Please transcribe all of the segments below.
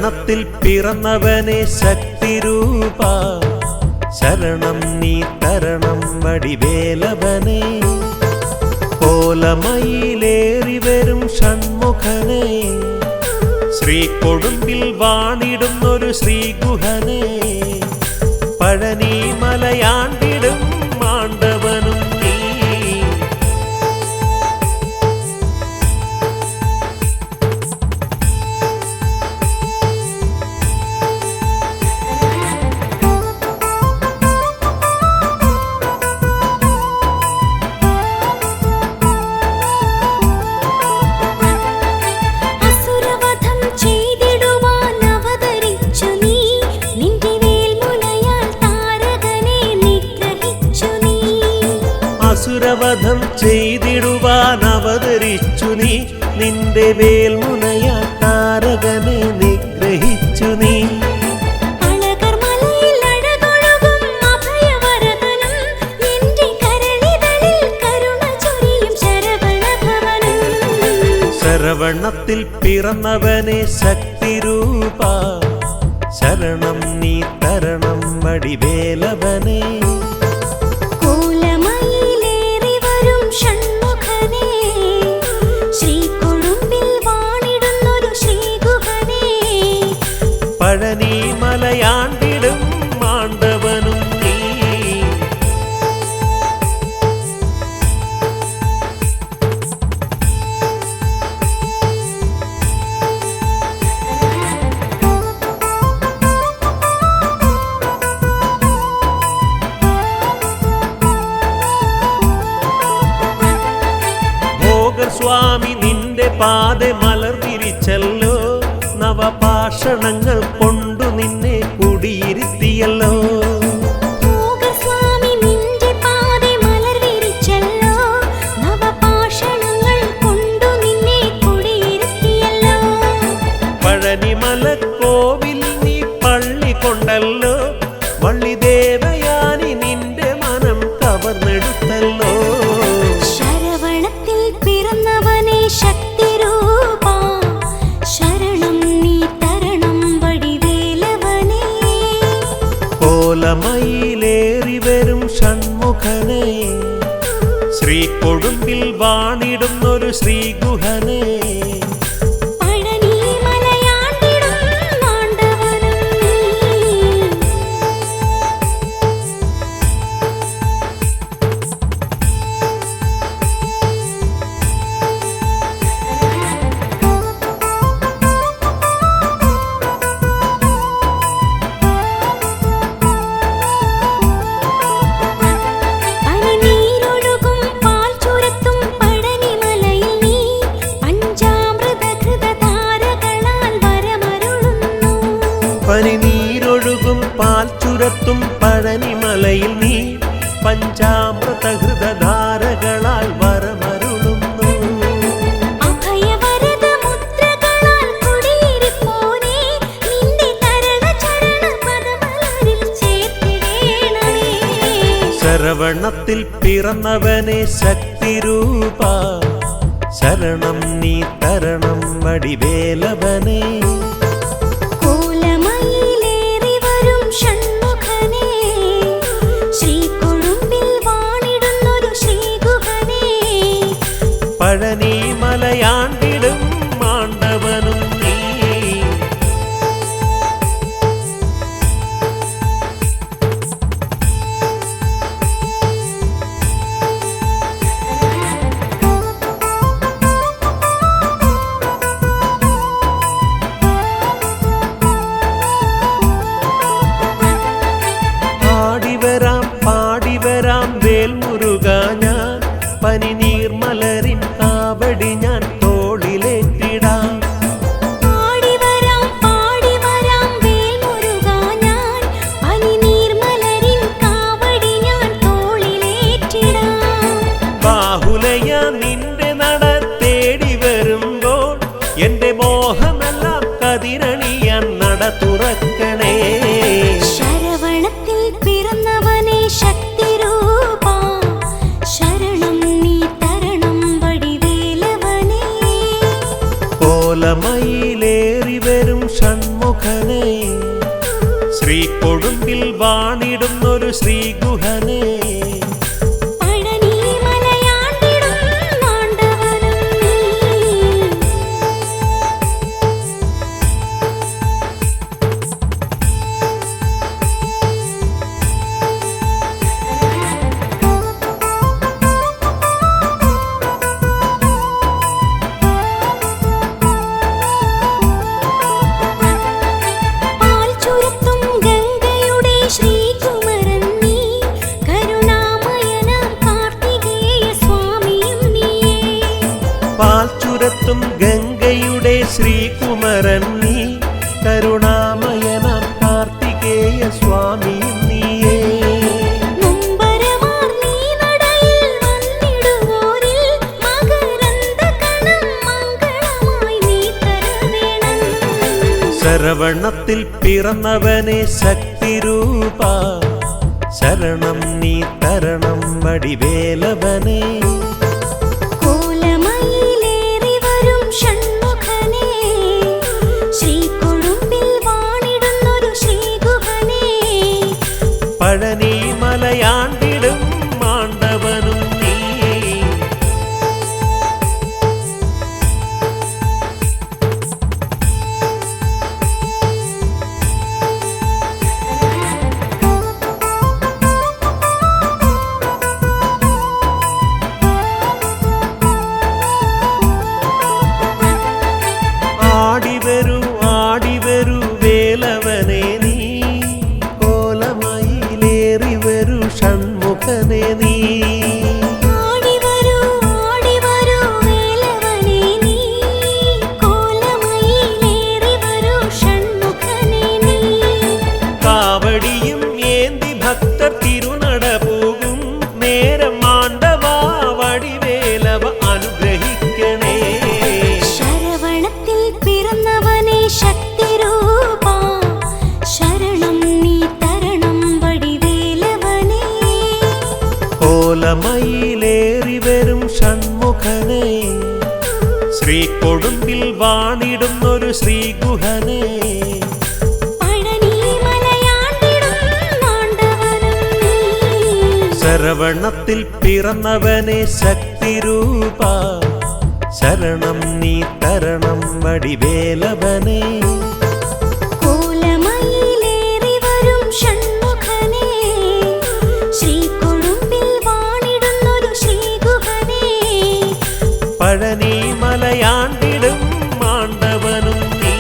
ശരവണത്തിൽ പിറന്നവനെ ശക്തിരൂപ ശരണം നീ തരണം വടിവേലവനെ കോലമയിലേറി വരും ഷൺമുഖനെ ശ്രീകൊടുമ്പിൽ വാണിടുന്നൊരു ശ്രീഗുഹനെ പഴനി മലയാണ്ടിടും മാണ്ടവനും നീ അസുരവധം ചെയ്തിടുവാൻ അവതരിച്ചു നീ നിന്റെ വേൽമുനയാൽ താരകനെ നിഗ്രഹിച്ചു നീ ശരവണത്തിൽ പിറന്നവനെ ശക്തിരൂപ ശരണം നീ തരണം വടിവേലവനെ പഴനി മലയാണ്ടിടും മാണ്ടവനും നീ ഭോഗസ്വാമി നിന്റെ പാത മലർവിരിച്ചല്ലോ നവപാഷണങ്ങൾ കൊണ്ടു നിന്നെ കുടിയിരുത്തിയല്ലോ പഴനിമല കോവിൽ നീ പള്ളി കൊണ്ടല്ലോ വള്ളിദേവയാനി നിന്റെ മനം കവർന്നെടുത്തല്ലോ ശരവണത്തിൽ പിറന്നവനെ ശക്തിരൂപ ശരണം നീ തരണം വടിവേലവനെ കോലമയിലേറി വരും ഷൺമുഖനെ ശ്രീകൊടുമ്പിൽ വാണിടുന്നൊരു ശ്രീഗുഹനെ പനിനീരൊഴുകും പാൽ ചുരത്തും പഴനിമലയിൽ നീ പഞ്ചാമൃതഹൃതധാരകളാൽ വരമരുളുന്നു ശരവണത്തിൽ പിറന്നവനെ ശക്തിരൂപ ശരണം നീ തരണം വടിവേലവനെ പഴനി മലയാണ്ടിടും മാണ്ടവനും നീ ആടിവരാം പാടിവരാം വേൽമുരുക ഞാൻ പനിനീർമലരിൻ കാവടി ഞാൻ തോളിലേറ്റിടാം ബാഹുലയ നിന്റെ നട തേടി വരുമ്പോൾ എന്റെ മോഹമെല്ലാം കതിരണിയാൻ നട തുറക്കണേ ശരവണത്തിൽ പിറന്നവനെ ശക്തിരൂപ ശരണം നീ തരണം വടിവേലവനെ കോലമയിലേറി വരും ഷൺമുഖ ഷൺമുഖനേ ശ്രീകൊടുമ്പിൽ വാണിടുന്നൊരു ശ്രീഗുഹനേ പാൽച്ചുരത്തും ഗംഗയുടെ ശ്രീകുമരൻ നീ കരുണാമയനാം കാർത്തികേയ സ്വാമിയും നീയേ ശരവണത്തിൽ പിറന്നവനെ ശക്തിരൂപ ശരണം നീ തരണം വടിവേലവനേ പഴനി മലയാണ്ടിടും മാണ്ടവനും നീ ആടിവരൂ വേലവനെ നീ കോലമയിലേറി വരൂ ഷൺമുഖനെ നീ കാവടിയും ഏന്തി ഭക്തർ തിരുനട പോകും നേരം മാണ്ടവാ വടിവേലവ അനുഗ്രഹിക്കണേ ശരവണത്തിൽ പിറന്നവനെ ശക്തിരൂപ ശരണം നീ തരണം വടിവേലവനേ കോലമയിലേറി വരും ഷൺമുഖനേ ശ്രീകൊടുമ്പിൽ വാണിടുന്നൊരു ശ്രീഗുഹനേ ശരവണത്തിൽ പിറന്നവനെ ശക്തിരൂപ ശരണം നീ തരണം വടിവേലവനേ കോലമയിലേറി വരും ഷൺമുഖനേ ശ്രീകൊടുമ്പിൽ വാണിടുന്നൊരു ശ്രീഗുഹനേ പഴനി മലയാണ്ടിടും മാണ്ടവനും നീ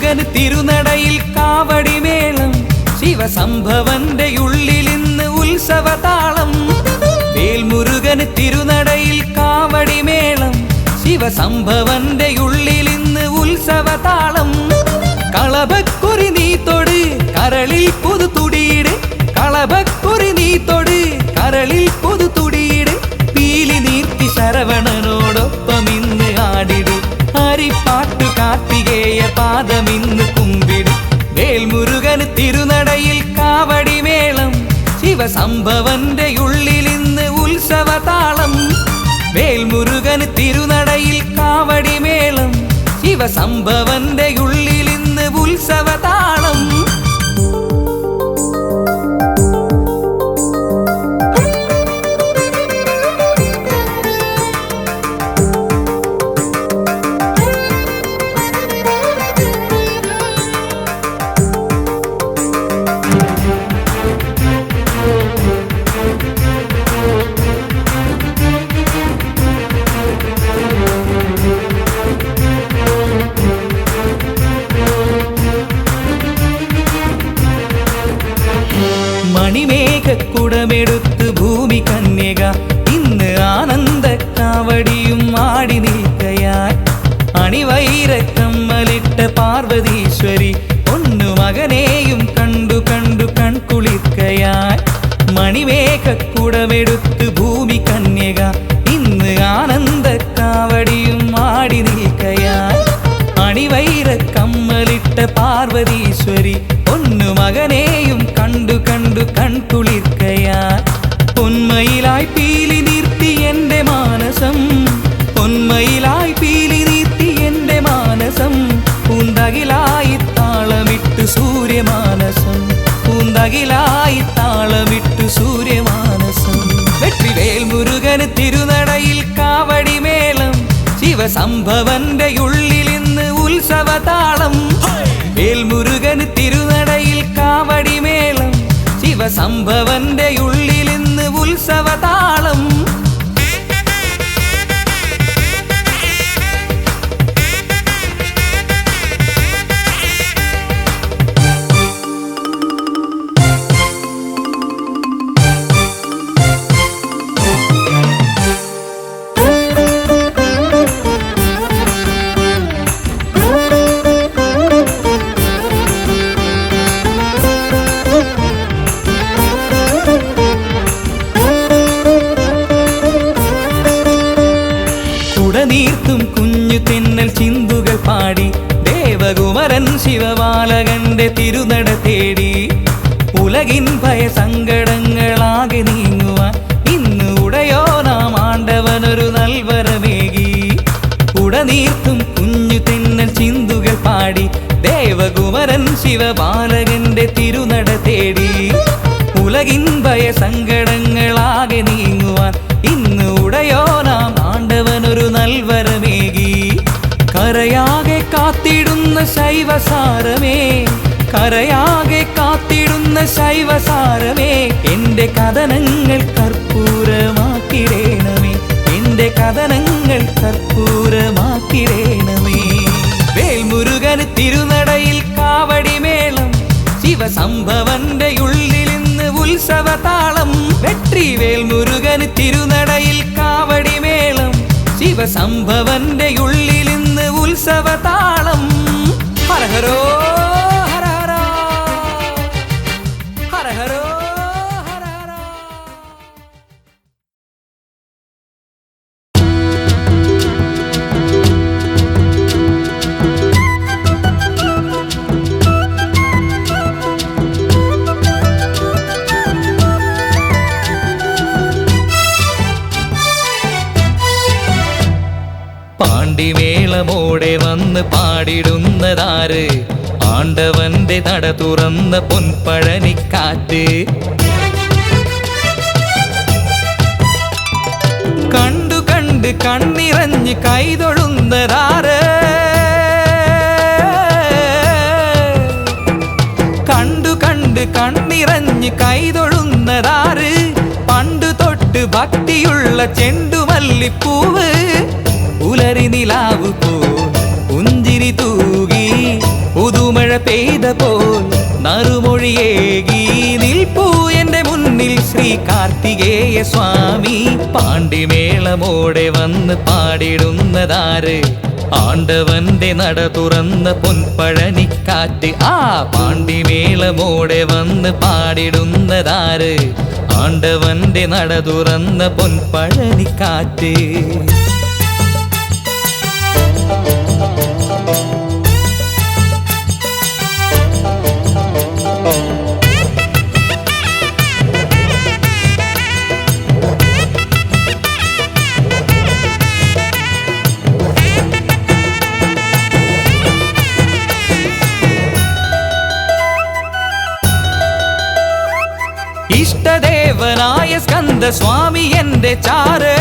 വേൽമുരുകന് തിരുനടയിൽ കാവടിമേളം ശിവസംഭവന്റെ ഉള്ളിലിന്ന് ഉത്സവതാളം വേൽമുരുകന് തിരുനടയിൽ കാവടിമേളം ശിവസംഭവന്റെ ഉള്ളിലിന്ന് ഉത്സവതാളം കളഭക്കുറി നീ തൊട് കരളിൽ പുതു തുടിയിട് കളഭക്കുറി നീ തൊട് കരളിൽ പുതു തുടിയിട് പീലി നീർത്തി ശരവണനോടൊപ്പം ഇന്ന് ആടിട് ഹരിപ്പാട്ടു കാർത്തികേയ പാദമിന്ന് കുമ്പിട് വേൽമുരുകന് തിരുനടയിൽ കാവടിമേളം ശിവസംഭവന്റെ ഉള്ളിലിന്ന് ഉത്സവതാളം വേൽമുരുകന് തിരുനടയിൽ കാവടിമേളം ശിവസംഭവന്റെ ഉള്ളിലിന്ന് ഉത്സവതാളം മണിമേഘക്കുടമെടുത്ത് ഭൂമി കന്യക ഇന്ന് ആനന്ദ കാവടിയും ആടി നിൽക്കയായി അണിവൈരക്കമ്മലിട്ട പാർവതീശ്വരി ഒന്നു മകനെയും കണ്ടു കണ്ടു കൺകുളിർക്കയായി മണിമേഘക്കുടമെടുത്ത് ഭൂമി കന്യക ഇന്ന് ആനന്ദ കാവടിയും ആടി നിൽക്കയായി അണിവൈരക്കമ്മലിട്ട പാർവതീശ്വരി ഒന്നു മകനെയും കണ്ടു കണ്ടു കൺകുളിർക്കയായി പൊന്മയിലായി പീലി നീർത്തി എന്റെ മാനസം പൊന്മയിലായി പീലി നീർത്തി എന്റെ മാനസം പൂന്തകിലായി താളമിട്ടു സൂര്യമാനസം പൂന്തകിലായി താളമിട്ടു സൂര്യമാനസം വെற்றிവേൽ മുരുകന് തിരുനടയിൽ കാവടിമേളം ശിവസംഭവന്റെ ഉള്ളിലിന്ന് ഉത്സവതാളം വേൽമുരുകന് തിരുനടയിൽ കാവടിമേളം ശിവസംഭവന്റെ ഉള്ളിലിന്ന് ഉത്സവതാളം നീർത്തും കുഞ്ഞു തെന്നൽ ചിന്തുകൾ പാടി ദേവകുമരൻ ശിവബാലകന്റെ തിരുനട തേടി ഉലകിൻ ഭയസങ്കടങ്ങളാകെ നീങ്ങുവാൻ ഇന്ന് ഉടയോ നാം ആണ്ടവനൊരു നൽവരമേകി ഉടനീർത്തും കുഞ്ഞു തെന്നൽ ചിന്തുകൾ പാടി ദേവകുമരൻ ശിവബാലകന്റെ തിരുനട തേടി ഉലകിൻ ഭയസങ്കടങ്ങളാകെ നീങ്ങുവാൻ ഇന്ന് ഉടയോ നാം ആണ്ടവനൊരു നൽവരമേകി കരയാകെ കാത്തിടുന്ന ശൈവസാരമേ കരയാകെ കാത്തിടുന്ന ശൈവസാരമേ എന്റെ കഥനങ്ങൾ കർപ്പൂരമാക്കിടേണമേ എന്റെ കഥനങ്ങൾ കർപ്പൂരമാക്കിടേണമേ വേൽമുരുകന് തിരുനടയിൽ കാവടിമേളം ശിവസംഭവന്റെ ഉള്ളിലിന്ന് ഉത്സവതാളം വെற்றிവേൽ മുരുകന് തിരുനടയിൽ കാവടിമേളം ശിവസംഭവന്റെ ഉള്ളിലിന്ന് ഉത്സവതാളം ഹരഹരോ ഹരഹരോ ഹരഹരോ ഹരഹരോ പാണ്ടിമേളമോടെ വന്ന് പാടിടുന്നതാര് ആണ്ടവന്റെ നട തുറന്ന പൊൻപഴനിക്കാറ്റ് കണ്ടു കണ്ട് കണ്ണിറഞ്ഞ് കൈതൊഴുന്നതാര് കണ്ടു കണ്ട് കണ്ണിറഞ്ഞ് കൈതൊഴുന്നതാര് പണ്ടു തൊട്ട് ഭക്തിയുള്ള ചെണ്ടുമല്ലിപ്പൂവ് ഉലരി നിലാവു പോ പുഞ്ചിരി തൂകി പുതു പെയ്ത പോൽ നറുമൊഴിയേകി നിൽപ്പൂ എന്റെ മുന്നിൽ ശ്രീ കാർത്തികേയ സ്വാമി. പാണ്ടിമേളമോടെ വന്ന് പാടിടുന്നതാര്? ആണ്ടവന്റെ നട തുറന്ന പൊൻപഴനിക്കാറ്റ്. ആ പാണ്ടിമേളമോടെ വന്ന് പാടിടുന്നതാര്? ആണ്ടവന്റെ നട തുറന്ന പൊൻപഴനിക്കാറ്റ്. ഇഷ്ടദേവനായ സ്കന്ദ സ്വാമി എന്റെ ചാരേ.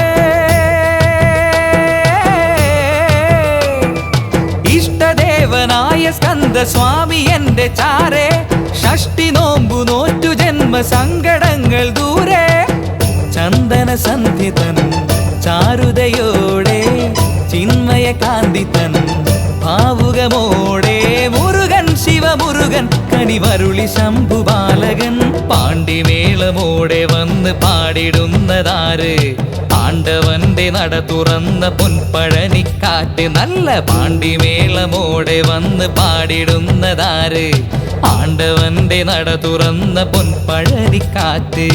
ഇഷ്ടദേവനായ സ്കന്ദ സ്വാമി എന്റെ ചാരേ. ഷഷ്ടി നോമ്പു നോറ്റു ജന്മ സങ്കടങ്ങൾ ദൂരെ. ചന്ദന സന്ധിതൻ ചാരുതയോടെ ചിന്മയ കാന്തിതൻ ഭാവുകമോടെ മുരുകൻ ശിവമുരുകൻ കണിവരുളി ശംഭുബാലകൻ. പാണ്ടിമേളമോടെ വന്ന് പാടിടുന്നതാര്? ആണ്ടവന്റെ നട തുറന്ന പൊൻപഴനിക്കാറ്റ്. നല്ല പാണ്ടിമേളമോടെ വന്ന് പാടിടുന്നതാര്? ആണ്ടവന്റെ നട തുറന്ന പൊൻപഴനിക്കാറ്റ്.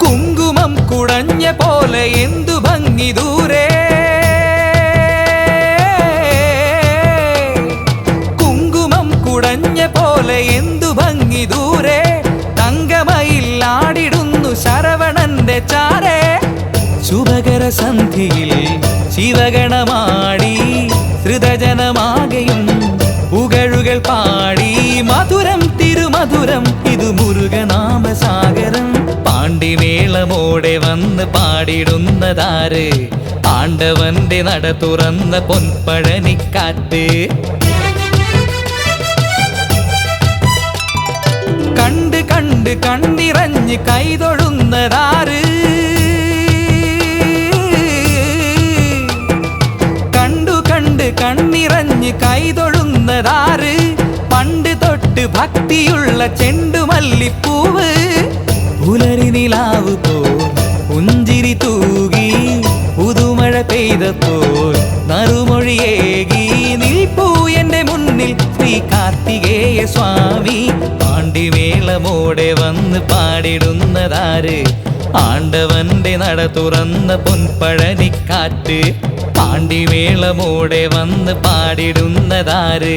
കുങ്കുമം കുടഞ്ഞ പോലെ എന്തു ഭംഗി ദൂരെ. കുങ്കുമം കുടഞ്ഞ പോലെ എന്തു ഭംഗി ദൂരെ. തങ്കമയിൽ ആടിടുന്നു ശരവണന്റെ ചാരേ. ശുഭകര സന്ധിയിൽ ശിവഗണമാടി ശ്രുതജനമാകയും പുകഴുകൾ പാടി. മധുരം തിരുമധുരം ഇതു മുരുകനാമസാഗരം. പാണ്ടിമേളമോടെ വന്ന് പാടിടുന്നതാര്? ആണ്ടവന്റെ നട തുറന്ന പൊൻപഴനിക്കാറ്റ്. കണ്ട് കണ്ട് കണ്ണിറഞ്ഞ് കൈതൊഴുന്നതാര്? കണ്ടു കണ്ട് കണ്ണിറഞ്ഞ് കൈതൊഴുന്നതാര്? പണ്ട് തൊട്ട് ഭക്തിയുള്ള ചെണ്ടുമല്ലിപ്പൂവ്. പുലരി നിലാവ് പോൽ പുഞ്ചിരി തൂകി പുതുമഴ പെയ്തപ്പോൾ നറുമൊഴിയേകി നിൽപ്പൂ എന്റെ മുന്നിൽ ശ്രീ കാർത്തികേയ സ്വാമി. പാണ്ടിമേളമോടെ വന്ന് പാടിടുന്നതാര്? ആണ്ടവന്റെ നട തുറന്ന പൊൻപഴനിക്കാറ്റ്. പാണ്ടിമേളമോടെ വന്ന് പാടിടുന്നതാര്?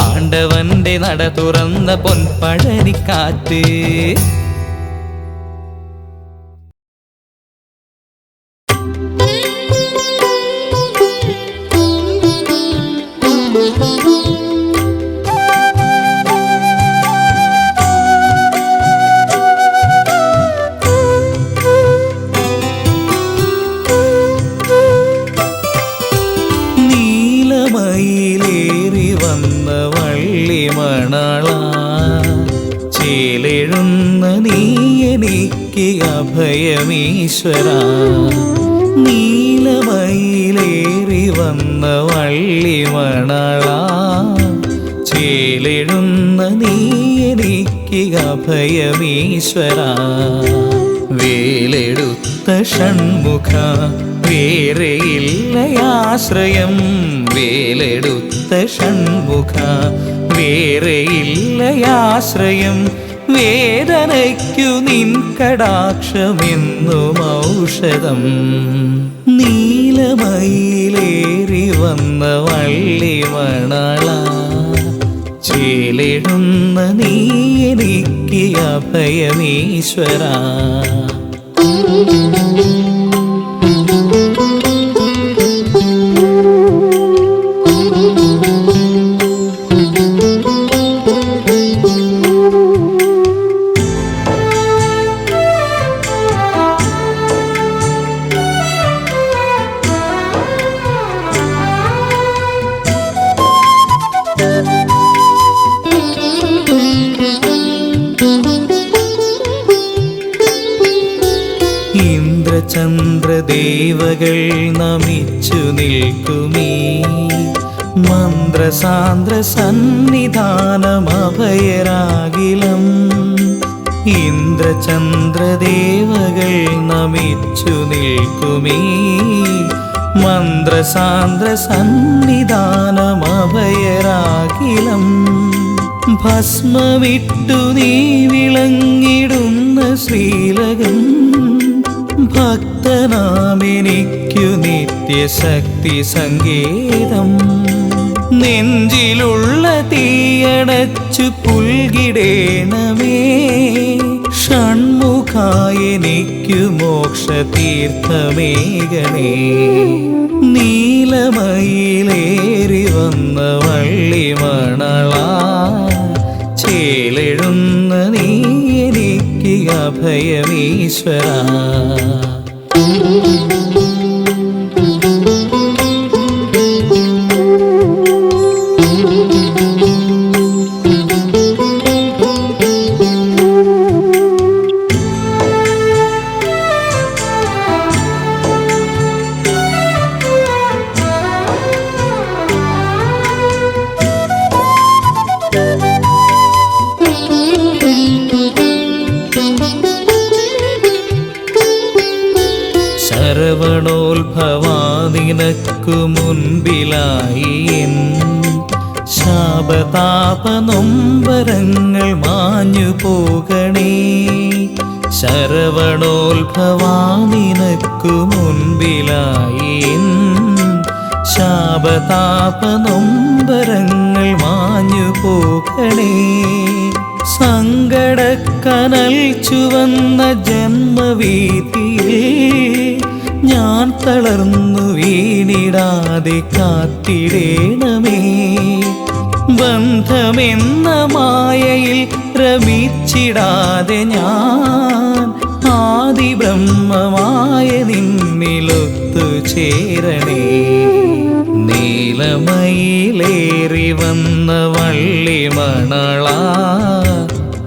ആണ്ടവന്റെ നട തുറന്ന പൊൻപഴനിക്കാറ്റ്. നീലമയിലേറി വന്ന വള്ളിമണള ചേലെഴുന്ന നീ എനിക്ക് അഭയമീശ്വര. നീലമയിലേറി വന്ന വള്ളിമണള ചേലെഴുന്ന നീ എനിക്ക് അഭയമീശ്വര. വേലെടുത്ത ഷൺമുഖ വേറെയില്ലയാശ്രയം. വേലെടുത്ത ഷൺമുഖ വേറെയില്ലയാശ്രയം. വേദനയ്ക്കു നിൻ കടാക്ഷമെന്നും ഔഷധം. നീലമയിലേറി വന്ന വള്ളിമണള ചേലിടുന്ന നീ എനിക്ക് അഭയമീശ്വര. ഇന്ദ്രചന്ദ്രദേവകൾ നമിച്ചു നിൽക്കുമീ മന്ത്രസാന്ദ്ര സന്നിധാനമഭയരാകിലം. ഇന്ദ്രചന്ദ്രദേവകൾ നമിച്ചു നിൽക്കുമീ മന്ത്രസാന്ദ്ര സന്നിധാനമഭയരാകിലം. ഭസ്മമിട്ടു നീ വിളങ്ങിടുന്ന ശ്രീലകം ഭക്തനാമെനിക്കു നിത്യശക്തി സങ്കേതം. നെഞ്ചിലുള്ള തീയണച്ചു പുൽകിടേണമേ ഷൺമുഖായെനിക്കു മോക്ഷതീർത്ഥമേകണേ. നീലമയിലേറി വന്ന വള്ളിമണളാ ചേലെഴുന്ന നീ എനിക്ക് അഭയമീശ്വരാ. ശരവണോത്ഭവാനിനക്കു മുൻപിലായി എൻ ശാപതാപനൊമ്പരങ്ങൾ മാഞ്ഞു പോകണേ. ശരവണോത്ഭവാനിനക്കു മുൻപിലായി എൻ ശാപതാപനൊമ്പരങ്ങൾ മാഞ്ഞു പോകണേ. സങ്കടക്കനൽ ചുവന്ന ജന്മവീതിയിൽ ഞാൻ തളർന്നു വീണിടാതെ കാത്തിടേണമേ. ബന്ധമെന്ന മായയിൽ രമിച്ചിടാതെ ഞാൻ ആദിബ്രഹ്മമായ നിന്നിലൊത്തു ചേരണേ. നീലമയിലേറി വന്ന വള്ളിമണളാ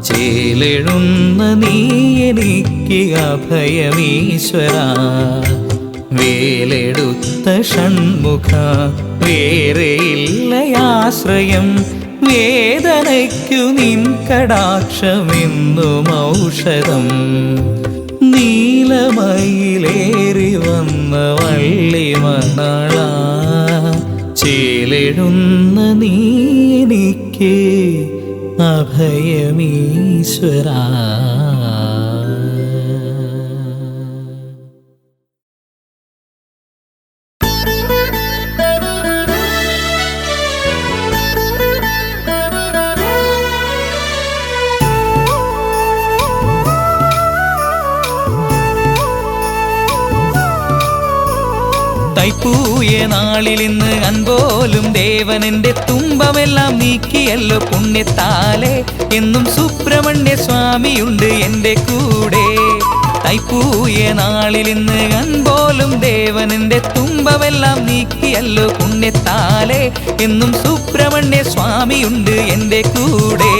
ചേലെഴുന്ന നീ എനിക്ക് അഭയമീശ്വരാ. വേലെടുത്ത ഷൺമുഖ വേറെയില്ലയാശ്രയം. വേദനയ്ക്കു നിൻ കടാക്ഷമെന്നും ഔഷധം. നീലമയിലേറി വന്ന വള്ളിമണളാ ചേലെഴുന്ന നീ എനിക്ക് അഭയമീശ്വരാ. തൈപ്പൂയ നാളിലിന്ന് അൻപോലും ദേവനെന്റെ തുമ്പമെല്ലാം നീക്കിയല്ലോ പുണ്യത്താലെ. എന്നും സുബ്രഹ്മണ്യ സ്വാമിയുണ്ട് എൻ്റെ കൂടെ. തൈപ്പൂയ നാളിലിന്ന് അൻപോലും ദേവനെന്റെ തുമ്പമെല്ലാം നീക്കിയല്ലോ പുണ്യത്താലെ. എന്നും സുബ്രഹ്മണ്യ സ്വാമിയുണ്ട് എൻ്റെ കൂടെ.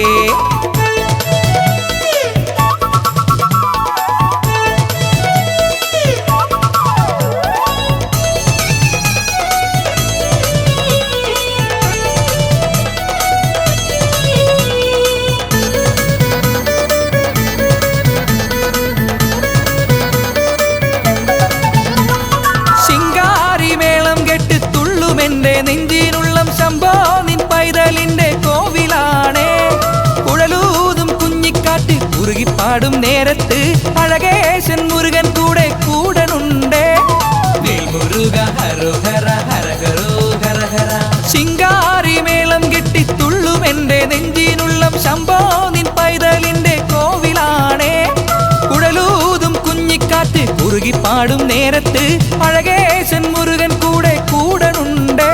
നെഞ്ചിനുള്ളം ശംഭോ നിൻ പൈതലിന്റെ കോവിലാണേ. കുഴലൂതും കുഞ്ഞിക്കാറ്റ് കുറുകിപ്പാടും നേരത്ത് അഴകേശൻ മുരുകൻ കൂടെ കൂടനുണ്ടേ. മുരുക ഹരഹര ഹരഹരോ ഹരഹര. ശിങ്കാരി മേളം കെട്ടി തുള്ളും എന്റെ നെഞ്ചിനുള്ളം ശംഭോ നിൻ പൈതലിന്റെ കോവിലാണേ. കുഴലൂതും കുഞ്ഞിക്കാറ്റ് കുറുകിപ്പാടും നേരത്ത് അഴകേശൻ മുരുകൻ കൂടെ കൂടനുണ്ടേ.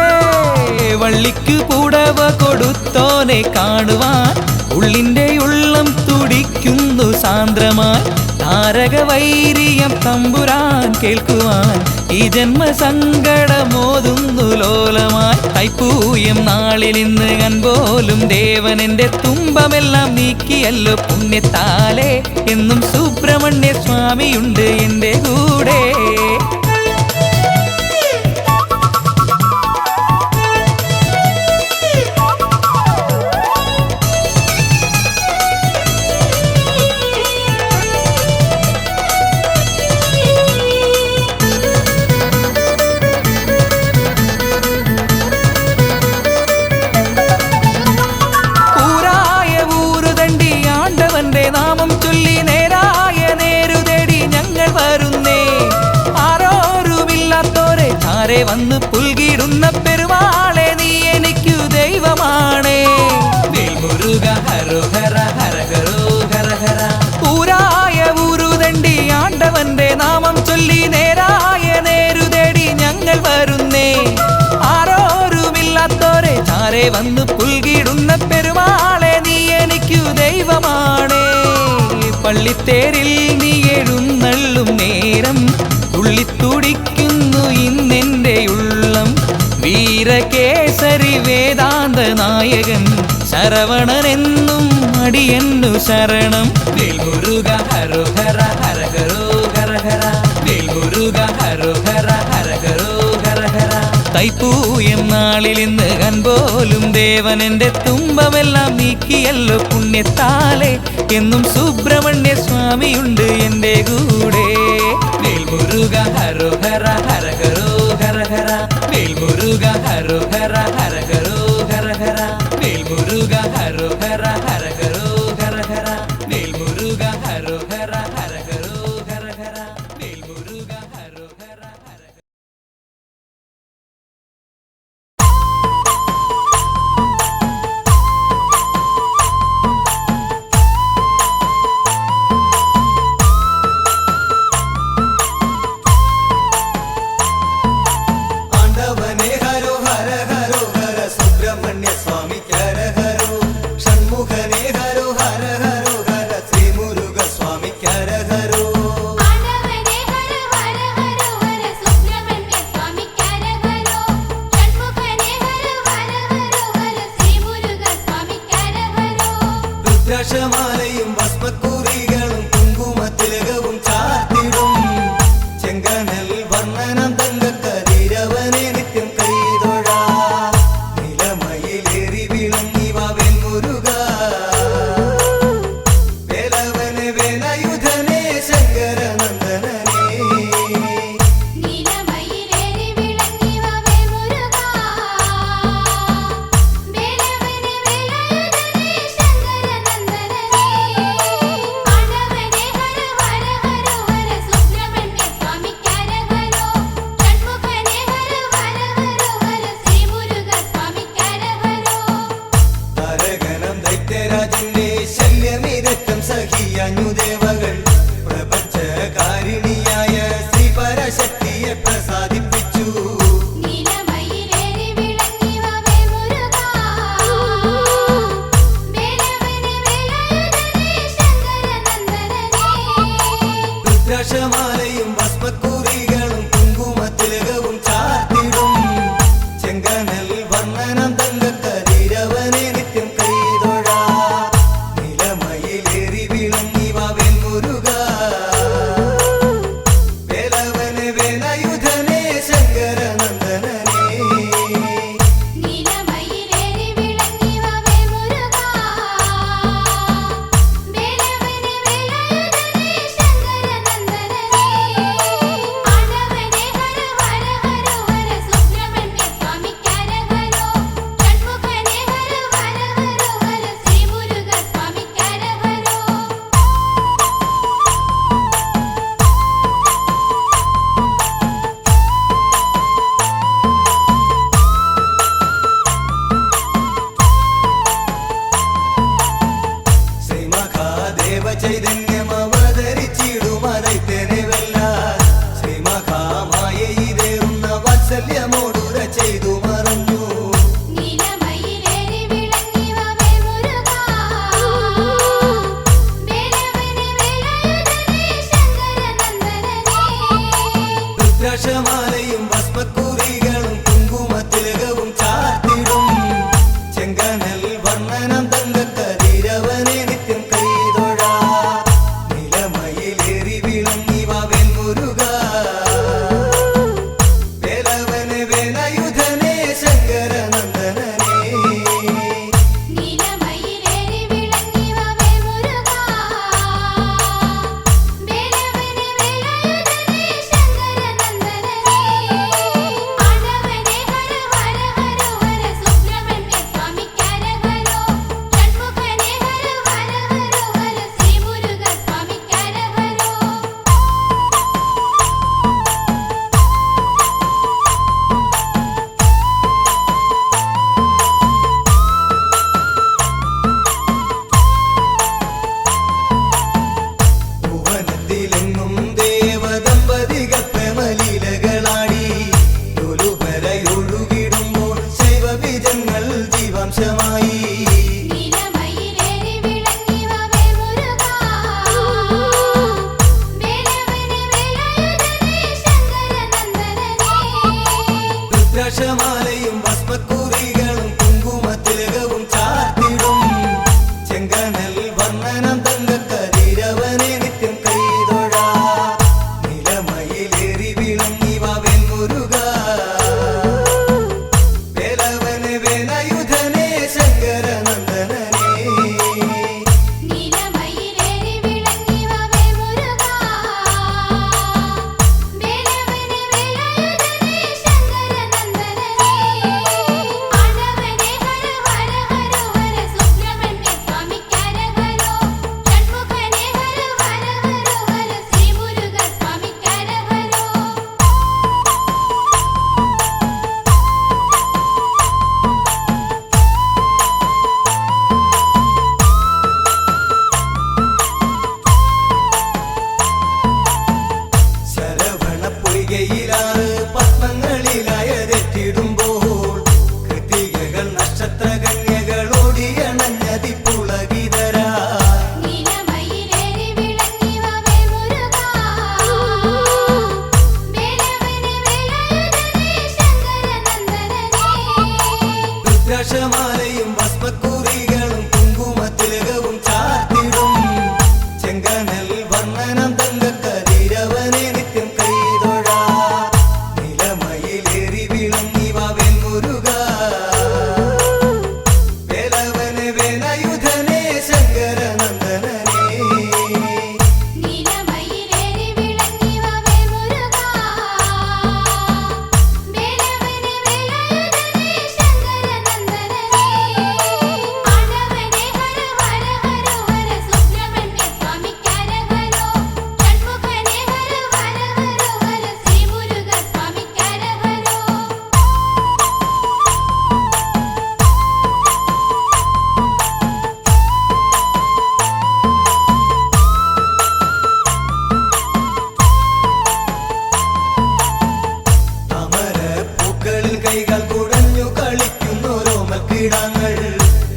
വള്ളിക്ക് പൂടവ കൊടുത്തോനെ കാണുവാൻ ഉള്ളിൻ്റെ ഉള്ളം തുടിക്കുന്നു സാന്ദ്രമായി. താരകവൈരിയം തമ്പുരാൻ കേൾക്കുവാൻ ഈ ജന്മസങ്കടമോതുന്നു ലോലമായി. തൈപ്പൂയം നാളിൽ ഇന്ന് കൺപോലും ദേവനെന്റെ തുമ്പമെല്ലാം നീക്കിയല്ലോ പുണ്യത്താലേ. എന്നും സുബ്രഹ്മണ്യ സ്വാമിയുണ്ട് എൻ്റെ കൂടെ. നാമം ചൊല്ലി നേരായ നേരു തേടി ഞങ്ങൾ വരുന്നേ. ആരോരുമില്ലാത്തോരെ ചാരെ വന്ന് പുൽകിടുന്ന പെരുമാളെ നീ എനിക്കു ദൈവമാണേ. വേൽമുരുക ഹരോഹര ഹരഹരോ ഹരഹര. ഊരായ ഊരുതണ്ടി ആണ്ടവന്റെ നാമം ചൊല്ലി നേരായ നേരു തേടി ഞങ്ങൾ വരുന്നേ. ആരോരുമില്ലാത്തോരെ ചാരെ വന്ന് പുൽകിടുന്ന പെരുമാളെ നീ എനിക്കു ദൈവമാണേ. പള്ളിത്തേരിൽ നീ എഴുന്നള്ളും നേരം തുള്ളിത്തുടിക്കുന്നു ഇന്നെന്റെ ഉള്ളം. വീരകേസരി വേദാന്ത നായകൻ ശരവണനെന്നും അടിയന്നു ശരണം. വേൽമുരുക ഹരോഹര ഹരഹരോ ഹരഹര. വേൽമുരുക ഹരോഹര ഹരഹരോ ഹരഹര. തൈപ്പൂയം നാളിൽ ഇന്ന് കൺപോലും ദേവനെന്റെ തുമ്പമെല്ലാം നീക്കിയല്ലോ പുണ്യത്താലേ. എന്നും സുബ്രഹ്മണ്യ സ്വാമിയുണ്ട് എൻ്റെ കൂടെ. വേൽമുരുക ഹരോഹര ഹരഹരോ ഹരഹര. വേൽമുരുക ഹരോഹര ഹരഹരോ ഹരഹര. വേൽമുരുക ഹരോഹര ഹരഹരോ ഹരഹര. വേൽമുരുക ഹരോഹര ഹരഹരോ ഹരഹര. വേൽമുരുക ഹരോഹര ഹരഹര. രുദ്രാക്ഷമാലയും ഭസ്മക്കുറികളും കുങ്കുമത്തിലകവും ചാർത്തിടും. ചെങ്കനൽ വർണ്ണനം തങ്കക്കതിരവനെ നിത്യം കൈതൊഴാ. നിലമയിലേറി വിളങ്ങിവ വെൽമുരുക. വേലവനെ വേലായുധനെ ശങ്കരനന്ദനനെ. നീലമയിലേറി വിളങ്ങിവ വേൽമുരുക. വേലവനെ വേലായുധനെ ശങ്കരനന്ദനനെ. ആണ്ടവനെ ഹര ഹര ഹര ഹര സുബ്രഹ്മണ്യ സ്വാമിക്കരഹരോ. ഷൺമുഖനെ ഹര ഹര ഹര ഹര ശ്രീമുരുക സ്വാമിക്കരഹരോ. താരകനം ദൈത്യരാജന്റെ ശല്യമിരക്കം സഹിയാഞ്ഞു ദേവകൾ. പ്രപഞ്ചകാരിണിയായ ശ്രീ പരശക്തിയെ പ്രസാദിപ്പിച്ചു. നീലമയിലേറി വിളങ്ങിവ വേൽമുരുക. വേലവനെ വേലായുധനെ ശങ്കരനന്ദനനെ. രുദ്രാക്ഷമാലയും ഭസ്മക്കുറികളും കുങ്കുമത്തിലകവും ചാർത്തിടും. ചെങ്കനൽ വർണ്ണനം തങ്കക്കതിരവനെ നിത്യം കൈതൊഴാ. നിലമയിലേറി വിളങ്ങിവ വെൽമുരുക. വേലവനെ വേലായുധനെ ശങ്കരനന്ദനനെ. നീലമയിലേറി വിളങ്ങിവ വേൽമുരുക. വേലവനെ വേലായുധനെ ശങ്കരനന്ദനനെ. ആണ്ടവനെ ഹര ഹര ഹര ഹര സുബ്രഹ്മണ്യ സ്വാമിക്കരഹരോ. ഷൺമുഖനെ ഹര ഹര ഹര ഹര ശ്രീമുരുക സ്വാമിക്കരഹരോ. ശ്രീമഹാദേവ ചൈതന്യം അവതരിച്ചിടുമതൈത്യനെ വെല്ല. ശ്രീമഹാമായയിലേറുന്ന വാത്സല്യമോടുര ചെയ്തു മറഞ്ഞു. നീലമയിലേറി വിളങ്ങിവ വേൽമുരുക. വേലവനെ വേലായുധനെ വന്ദനം തങ്കക്കതിരവനെ നിത്യം കൈതൊഴാ നിലമയിലേറി വിളങ്ങി വാ വെൺമുരുക വേലവനെ വേലായുധനെ ശങ്കരനന്ദനനെ നീലമയിലേറി വിളങ്ങി വാ വേൽമുരുക വേലവനെ വേലായുധനെ ശങ്കരനന്ദനനെ ആണ്ടവനെ ഹര ഹര ഹര ഹര സുബ്രഹ്മണ്യ സ്വാമിക്കരഹരോ ഷൺമുഖനെ ഹര ഹര ഹര ഹര ശ്രീ മുരുക സ്വാമിക്കരഹരോ ശരവണ പൊയ്കയിലാണ് പത്മങ്ങളിലായതെത്തിടുമ്പോൾ കൃതികകൾ നക്ഷത്രകന്യകളോടിയണഞ്ഞതിപ്പുളകിതരാ നീലമയിലേറി വിളങ്ങി വാ വേൽമുരുക വേലവനെ വേലായുധനെ ശങ്കരനന്ദനനെ രുദ്രാക്ഷമാലയും ഭസ്മക്കുറികളും കുങ്കുമത്തിലകവും ചാർത്തിടും ചെങ്കനൽ വന്ദനം തങ്കക്കതിരവനെ നിത്യം കൈതൊഴാ നിലമയിലേറി വിളങ്ങി വാ വെൺമുരുക വേലവനെ വേലായുധനെ ശങ്കരനന്ദനനെ നീലമയിലേറി വിളങ്ങി വാ വേൽമുരുക വേലവനെ വേലായുധനെ ശങ്കരനന്ദനനെ ആണ്ടവനെ ഹര ഹര ഹര ഹര സുബ്രഹ്മണ്യ സ്വാമിക്കരഹരോ ഷൺമുഖനെ ഹര ഹര ഹര ഹര ശ്രീ മുരുക സ്വാമിക്കരഹരോ താമര പൂക്കളിൽ കൈകൾ കുടഞ്ഞു കളിക്കുന്നോരോമക്കിടങ്ങൾ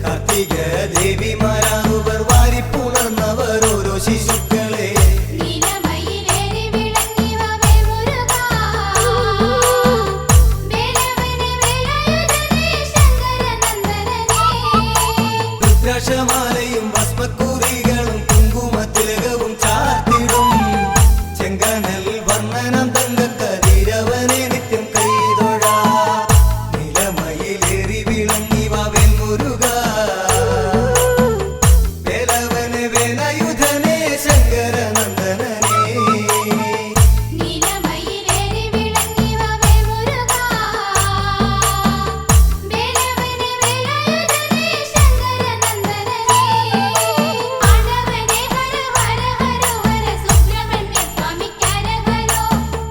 കാർത്തിക ദേവിമാരാകുവർ വാരിപ്പുണർന്നവർ ഓരോ ശിശുക്കളെ നീലമയിലേറി വിളങ്ങി വാ വേൽമുരുക വേലവനെ വേലായുധനെ ശങ്കരനന്ദനനെ രുദ്രാക്ഷമാലയും ഭസ്മക്കുറികളും കുങ്കുമത്തിലകവും ചാർത്തിടും ചെങ്കനൽ വന്ദനം തങ്കക്കതിരവനെ നിത്യം കൈതൊഴാ നിലമയിലേറി വിളങ്ങി വാ വെൺമുരുക വേലവനെ വേലായുധനെ ശങ്കരനന്ദനനെ നീലമയിലേറി വിളങ്ങി വാ വേൽമുരുക വേലവനെ വേലായുധനെ ശങ്കരനന്ദനനെ ആണ്ടവനെ ഹര ഹര ഹര ഹര സുബ്രഹ്മണ്യ സ്വാമിക്കരഹരോ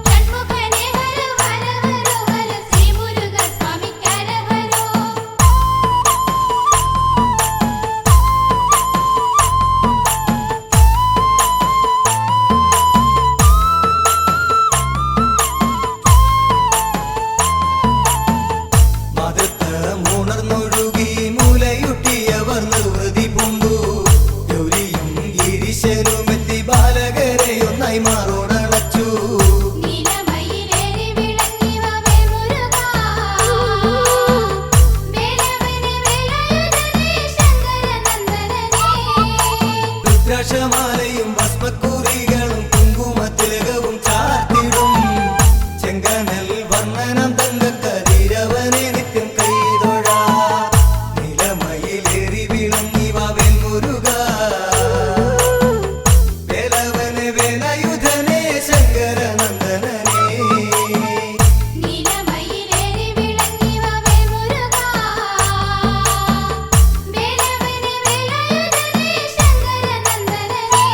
ഷൺമുഖനെ ഹര ഹര ഹര ഹര ശ്രീ മുരുക സ്വാമിക്കരഹരോ മതത്തമുണർന്നൊഴുകി മൂലയുട്ടിയവർ നിർവൃതി പൂണ്ടു ഗൗരിയും ഗിരിശനുമെത്തി ബാലകരെയൊന്നായി മാറോടണച്ചു നീലമയിലേറി വിളങ്ങി വാ വേൽമുരുക വേലവനെ വേലായുധനെ ശങ്കരനന്ദനനെ രുദ്രാക്ഷമാലയും ഭസ്മക്കുറികളും കുങ്കുമത്തിലകവും ചാർത്തിടും ചെങ്കനൽ വന്ദനം തങ്കക്കതിരവനെ നിത്യം കൈതൊഴാ നിലമയിലേറി വിളങ്ങി വാ വെൺമുരുക വേലവനെ വേലായുധനെ ശങ്കരനന്ദനനെ നീലമയിലേറി വിളങ്ങി വാ വേൽമുരുക വേലവനെ വേലായുധനെ ശങ്കരനന്ദനനെ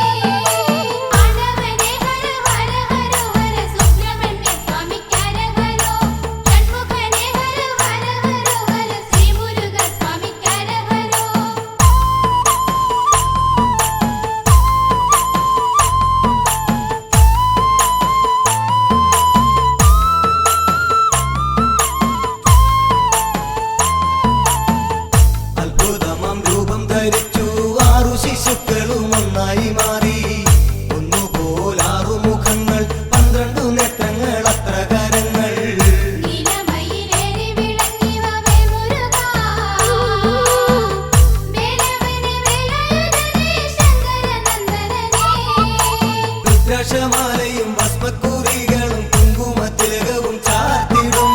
രുദ്രാക്ഷമാലയും ഭസ്മക്കുറികളും കുങ്കുമത്തിലകവും ചാർത്തിടും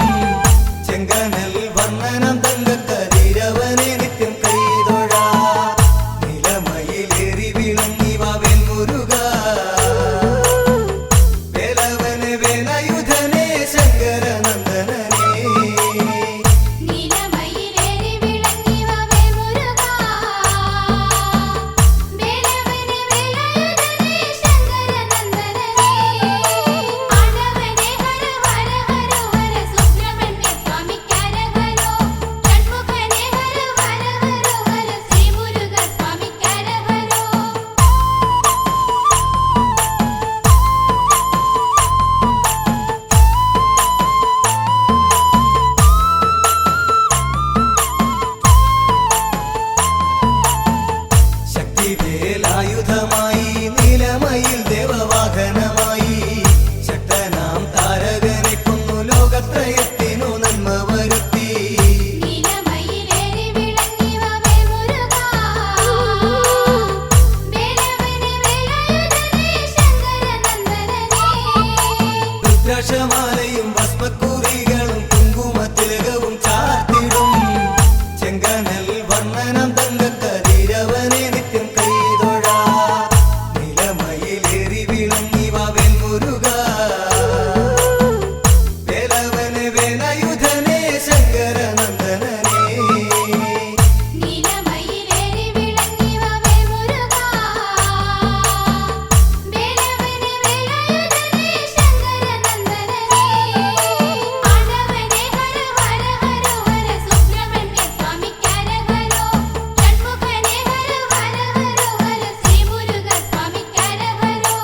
ചെങ്കനൽ വർണ്ണനം തങ്കക്കതിരവനെ നിത്യം കൈതൊഴാ നിലമയിലേറി വിളങ്ങി വാവേൽ മുരുക വേലവനെ വേലായുധനെ ശങ്കരനന്ദനനെ നീലമയിലേറി വിളങ്ങി വാവേൽ മുരുകാ വേലവനെ വേലായുധനെ ശങ്കരനന്ദനനെ ആണ്ടവനെ ഹര ഹര ഹര ഹര സുബ്രഹ്മണ്യ സ്വാമിക്കരഹരോ ഷൺമുഖനെ ഹര ഹര ഹര ഹര ശ്രീ മുരുക സ്വാമിക്കരഹരോ ശക്തിവേലായുധമായി നീലമയിൽ ദേവവാഹനമായി ശക്തനാം താരകനെ കൊന്നു ലോകത്രയത്തിനു നന്മ വരുത്തി നീലമയിലേറി വിളങ്ങി വാവേൽ മുരുകാ വേലവനെ വേലായുധനെ ശങ്കരനന്ദനനെ രുദ്രാക്ഷമാലയും ഭസ്മക്കുറികളും കുങ്കുമത്തിലകവും ചാർത്തിടും ചെങ്കനൽ വർണ്ണനം തങ്കക്കതിരവനെ നിത്യം കൈതൊഴാ നിലമയിലേറി വിളങ്ങി വാവേൽ മുരുക വേലവനെ വേലായുധനെ ശങ്കരനന്ദനനെ നീലമയിലേറി വിളങ്ങി വാവേൽ മുരുകാ വേലവനെ വേലായുധനെ ശങ്കരനന്ദനനെ ആണ്ടവനെ ഹര ഹര ഹര ഹര സുബ്രഹ്മണ്യ സ്വാമിക്കരഹരോ ഷൺമുഖനെ ഹര ഹര ഹര ഹര ശ്രീ മുരുക സ്വാമിക്കരഹരോ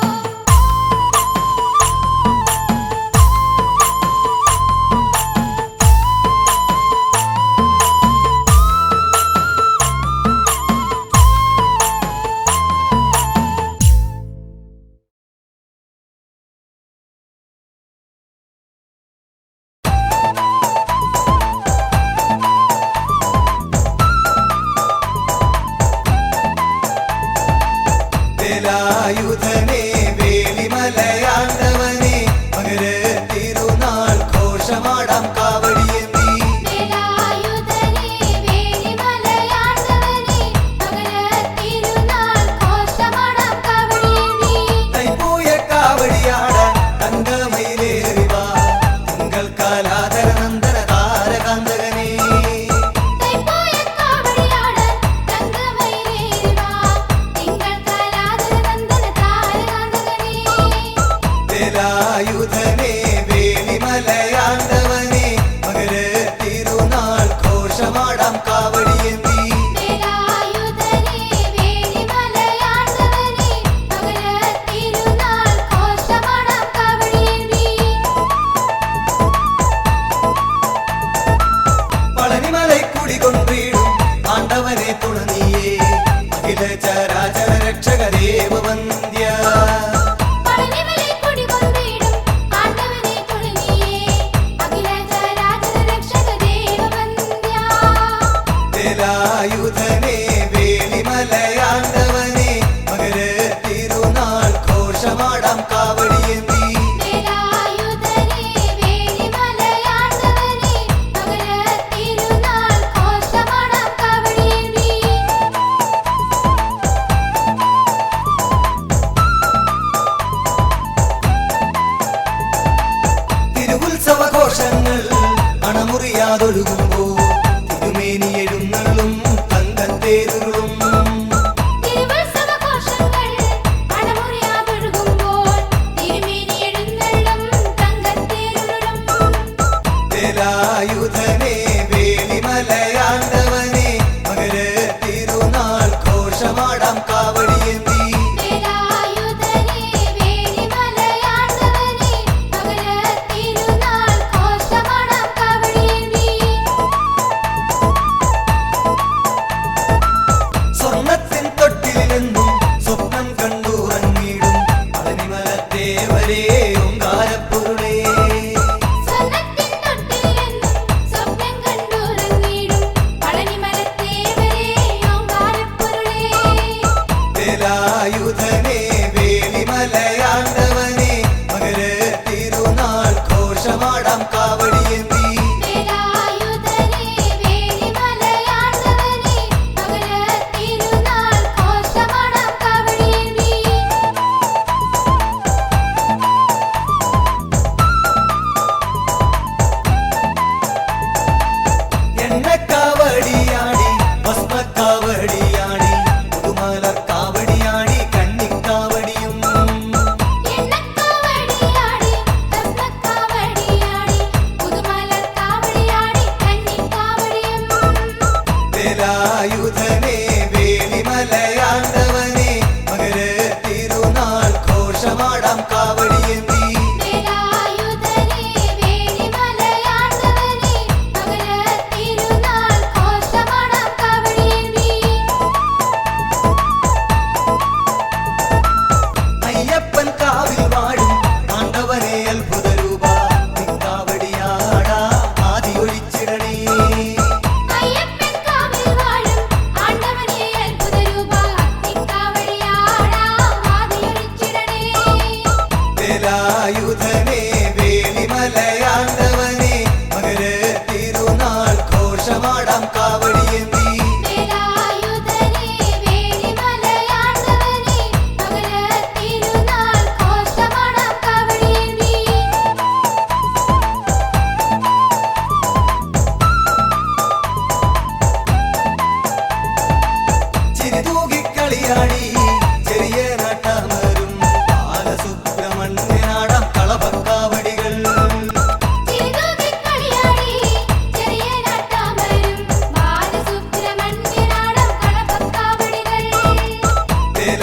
വേലായുധനെ വേലിമലയാണ്ടവനെ മകര തിരുനാൾ ഘോഷമാടാം കാവടിയേന്തി വേലായുധനെ വേലിമലയാണ്ടവനെ മകരത്തിരുനാൾ ഘോഷമാടാം കാവടിയേന്തി തൈപ്പൂയ കാവടിയാടാൻ തങ്കമയിലേറി വാ തിങ്കൾക്കാലാധര നന്ദന താരകാന്തകനെ തൈപ്പോയ കാവടിയാടാൻ തങ്കമയിലേറി വാ തിങ്കൾക്കാലാധര നന്ദന താരകാന്തകനെ വേലായുധനെ വേലിമലയാണ്ടവനെ മകര തിരുനാൾ ഘോഷമാടാം കാവടിയേന്തി വേലായുധനെ വേലിമലയാണ്ടവനെ മകരത്തിരുനാൾ ഘോഷമാടാം കാവടിയേന്തി പളനിമലൈ കുടികൊണ്ടിടും ആണ്ടവനെ തുണനീയേ അഖില ചരാചര രക്ഷക ദേവവന്ദ്യ പളനിമലൈ കുടികൊണ്ടിടും ആണ്ടവനെ തുണനിയേ അഖില ചരാചര രക്ഷക ദേവവന്ദ്യ വേലായുധനെ വേലിമലയാണ്ടവനെ മകര തിരുനാൾ ഘോഷമാടാം കാവടിയേന്തി വേലായുധനെ വേലിമലയാണ്ടവനെ മകരത്തിരുനാൾ ഘോഷമാടാം കാവടിയേന്തി തിരുവുത്സവഘോഷങ്ങൾ അണമുറിയാതൊഴുകുമ്പോ തിരുമേനി എഴുന്നള്ളും തങ്കത്തേരുളും തിരുവുത്സവഘോഷങ്ങൾ അണമുറിയാതൊഴുകുമ്പോൾ തിരുമേനി എഴുന്നള്ളും തങ്കത്തേരുളും വേലായുധനെ വേലിമലയാണ്ടവനെ മകര തിരുനാൾ ഘോഷമാടാം കാവടിയേന്തി വേലായുധനെ വേലിമലയാണ്ടവനെ മകരത്തിരുനാൾ ഘോഷമാടാം കാവടിയേന്തി സ്വർണത്തിൻ തൊട്ടിൽ നിന്നും സ്വപ്നം കണ്ടുറങ്ങിടും പളനിമല ദേവരേ ഓങ്കാരപ്പൊരുളേ സ്വർണ്ണത്തിൻ തൊട്ടിലെന്നും സ്വപ്നം കണ്ടുറങ്ങിടും പളനിമലത്തേവരേ ഓങ്കാരപ്പൊരുളേ വേലായുധനെ വേലിമലയാണ്ടവനെ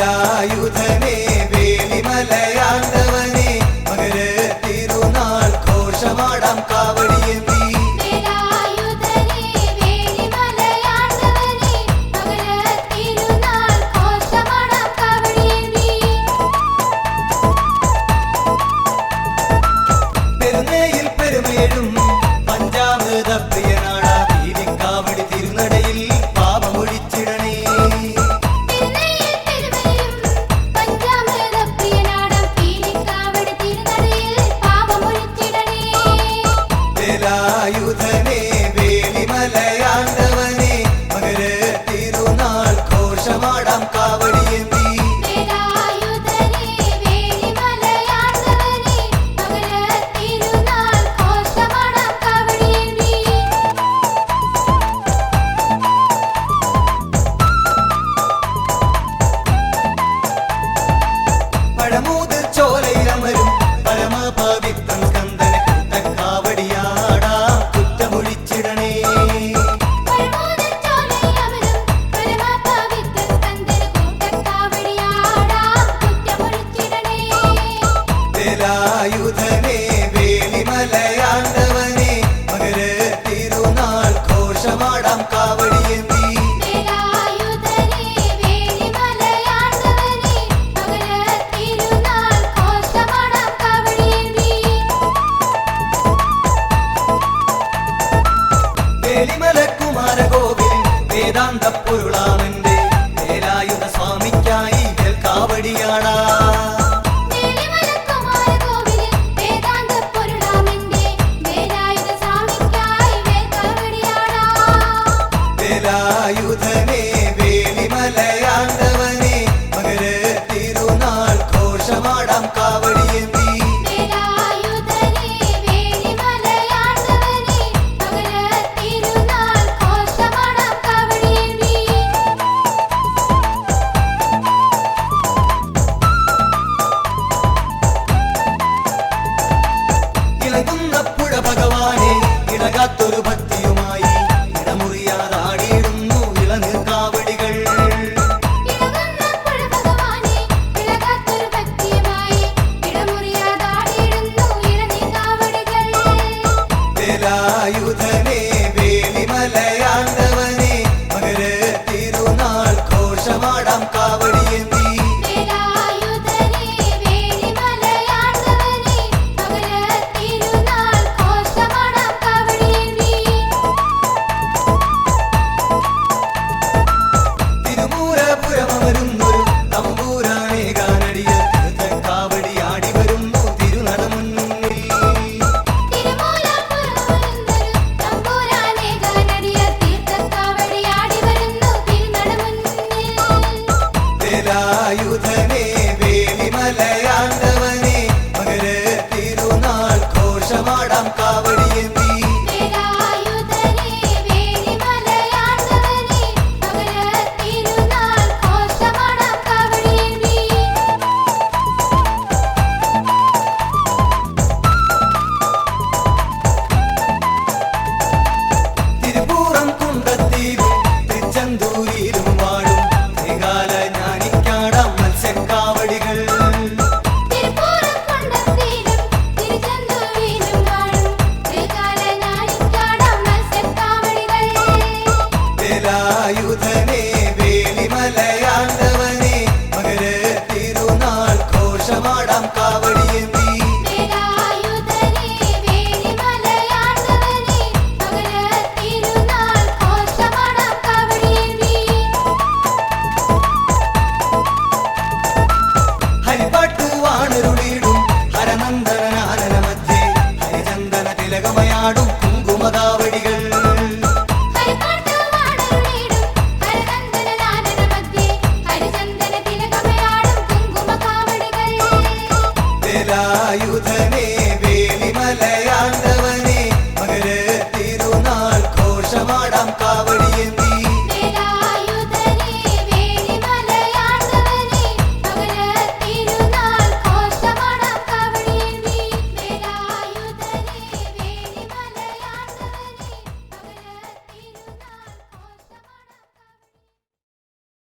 വേലായുധനെ വേലിമലയാണ്ടവനെ മകര തിരുനാൾ ഘോഷമാടാം കാവടിയേന്തി വേലായുധനെ വേലിമലയാണ്ടവനെ മകര തിരുനാൾ ഘോഷമാടാം കാവടിയേന്തി പെരുന്നയിൽ പെരുമേഴും പഞ്ചാമൃത പ്രിയനാട കാവടി തിരുനടയിൽ പാപമൊഴിച്ചിടണേ തിരുനയിൽ തിരുമയും പഞ്ചാമൃതപ്രിയനാടാം പീലിക്കാവടി തിരുനടയിൽ പാപമൊഴിച്ചിടണേ വേലായുധനെ വേലിമലയാണ്ടവനെ മകര തിരുനാൾ ഘോഷമാടാം കാവടിയേന്തി വേലായുധനെ വേലിമലയാണ്ടവനെ മകര തിരുനാൾ ഘോഷമാടാം കാവടിയേന്തി പഴമൂത് ചോലയിലമരും പരമപവിത്രൻ സ്കന്ദന കൂട്ടക്കാവടിയാടാം കുറ്റമൊഴിച്ചിടണേ പരമോദച്ചോലയിലമരും പരമപവിത്രൻ സ്കന്ദന കൂട്ടക്കാവടിയാടാം കുറ്റമൊഴിച്ചിടണേ വേലായുധനെ വേലിമലയാണ്ടവനെ മകര തിരുനാൾ ഘോഷമാടാം കാവടിയേന്തി വേലായുധനെ വേലിമലയാണ്ടവനെ മകര തിരുനാൾ ഘോഷമാടാം കാവടിയേന്തി വേലിമലക്കുമാരകോവിൽ വേദാന്ത പൊരുളാമന്റെ വേലായുധ സ്വാമിക്കായി കാവടിയാടാ വേലിമലക്കുമാരകോവിലിൽ വേദാന്തപ്പൊരുളാമെന്റെ വേലായുധ സ്വാമിക്കായി വേൽക്കാവടിയാടാം വേലായുധനെ വേലിമലയാണ്ടവനെ മകര തിരുനാൾ ഘോഷമാടാം കാവടിയേന്തി വേലായുധനെ വേലിമലയാണ്ടവനെ മകര തിരുനാൾ ഘോഷമാടാം കാവടിയേന്തി ഇളകുന്ന പുഴ ഭഗവാനെ ഇടകാത്തൊരു ഭക്തിയുമായി ഇടമുറിയാതാടിയിടുന്നു ഇളനീർ കാവടികൾ ഇളകുന്ന പുഴ ഭഗവാനെ ഇളകാത്തൊരു ഭക്തിയുമായി ഇടമുറിയാതാടിയിടുന്നു ഇളനീർ കാവടികൾ വേലായുധനെ വേലിമലയാണ്ടവനെ മകര തിരുനാൾ ഘോഷമാടാം കാവടിയേന്തി വേലായുധനെ വേലിമലയാണ്ടവനെ മകര തിരുനാൾ ഘോഷമാടാം കാവടിയേന്തി തിരുമൂലപുരമരുന്നൊരു തമ്പൂരാനെ ഗാനടിയ കാവടിയാടി വരുന്നു തിരുനട മുന്നിൽ തിരുമൂലപുരമരുന്നൊരു തമ്പുരാനെ ഗാനടിയ തീർത്ഥക്കാവടിയാടി വരുന്നു തിരുനടമുന്നിൽ വേലായുധനെ